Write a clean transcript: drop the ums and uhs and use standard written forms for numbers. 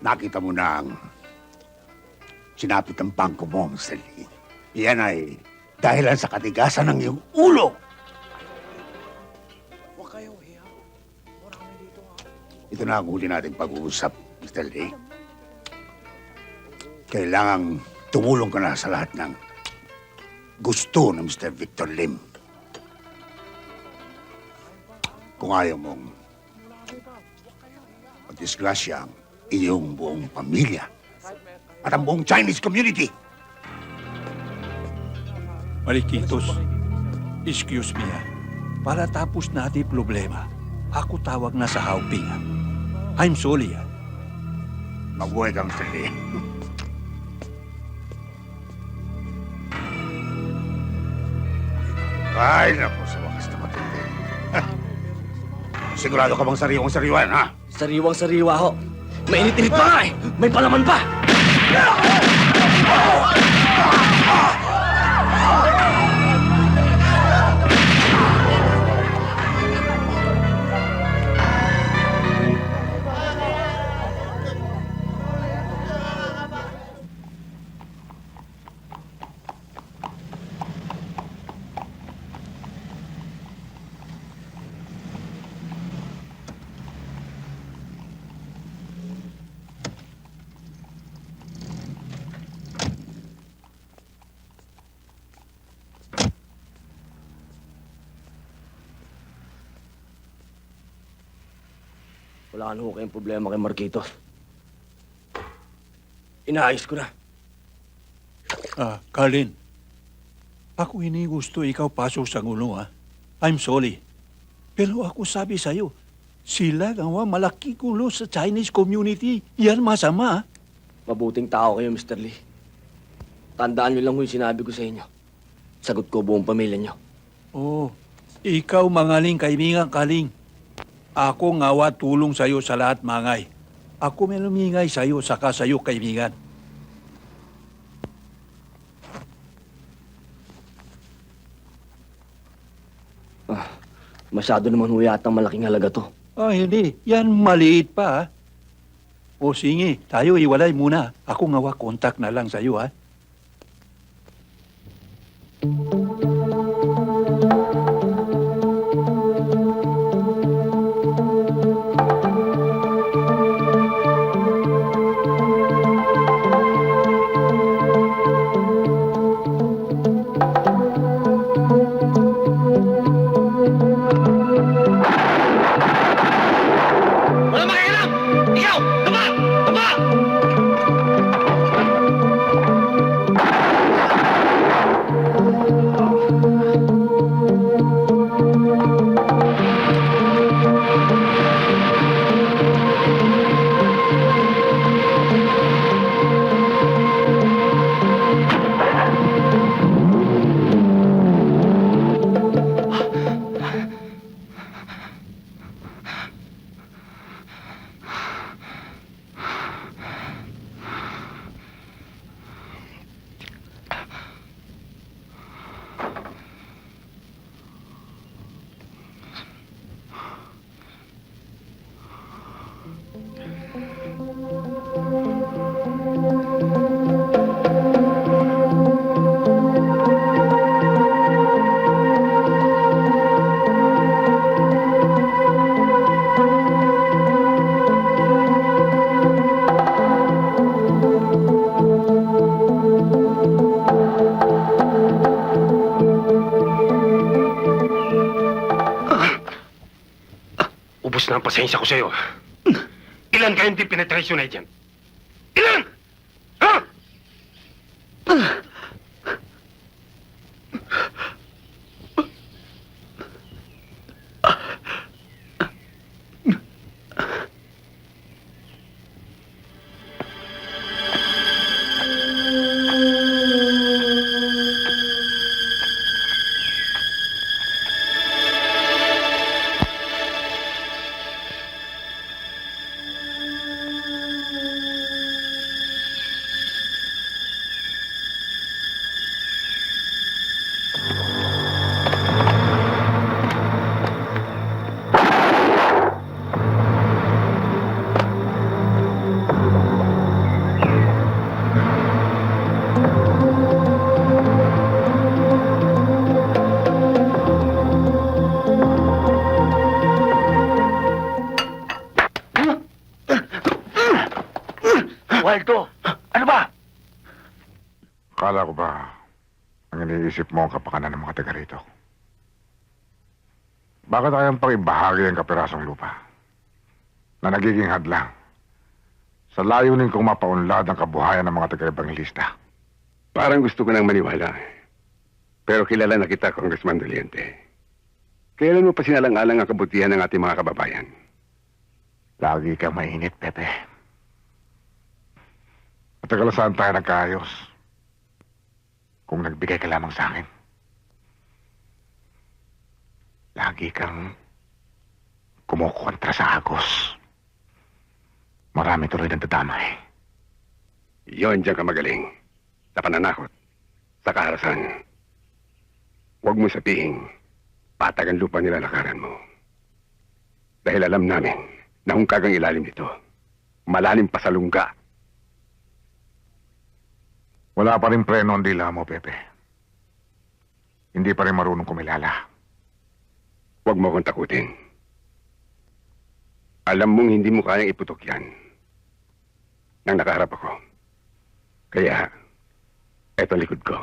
nakita mo na ang sinapit ng bangko mo, Mr. Lee. Iyan ay dahilan sa katigasan ng iyong ulo. Huwag kayo, hiya. Marami dito, ha? Ito na ang huli nating pag-uusap, Mr. Lee. Kailangang tumulong ka na sa lahat ng gusto ng Mr. Victor Lim. Kung ayaw mong magdisgrasya ang iyong buong pamilya at ang buong Chinese community. Marikitos, excuse me ha. Para tapos natin problema, ako tawag na sa Hauping ha. I'm sorry ha. Mabuhay ka, Mr. Lee. Ay, naku, sa wakas na matindi. Sigurado ka bang sariwang-sariwan, ha? Sariwang-sariwa ho. Mainit-init pa nga eh. May palaman pa. Wala ka na ho kayong problema kay Marquitos. Inaayos ko na. Carlin, ako hindi gusto ikaw pasok sa gulo ha. I'm sorry. Pero ako sabi sa'yo, sila gawa malaki gulo sa Chinese community. Yan masama ha. Mabuting tao kayo, Mr. Lee. Tandaan niyo lang ho yung sinabi ko sa inyo. Sagot ko buong pamilya niyo. Oh, ikaw mangaling kaibigan, Kaling. Ako ngawa tulong sa'yo sa lahat mangay. Ako may lumingay sa'yo, saka sa'yo kaibigan. Masyado naman ho yatang malaking halaga to. Hindi. Yan maliit pa, ha? O sige, tayo iwalay muna. Ako ngawa kontak na lang sa'yo, ha? Wala makialam! Ikaw! Taba! Taba! Ubus na ang pasensya ko sa'yo. Ilan kayong di penetration agent? Ilan? Ha? Ubaldo? Ano ba? Akala ko ba ang iniisip mo ang kapakanan ng mga taga rito? Bakit kayang pang-ibahagi ang kapirasong lupa na nagiging hadlang sa layunin kong mapaunlad ang kabuhayan ng mga taga-ebangelista? Parang gusto ko nang maniwala. Pero kilala na kita, Congressman Doliente. Kailan mo pa sinalang-alang ang kabutihan ng ating mga kababayan? Lagi kang mainit, Pepe. Matagal na saan tayo nagkaayos kung nagbigay ka lamang sa akin. Lagi kang kumukontra sa Agos. Marami tuloy ng dadamay. Iyon diyan ka magaling. Sa pananakot. Sa kaharasan. Huwag mo sabihin, patag ang lupa nilalakaran mo. Dahil alam namin na hungkag ang ilalim nito. Malalim pa sa lungga. Wala pa rin preno ang dila mo, Pepe. Hindi pa rin marunong kumilala. Huwag mo akong takutin. Alam mong hindi mo kayang iputok yan. Nang nakaharap ako. Kaya, eto likod ko.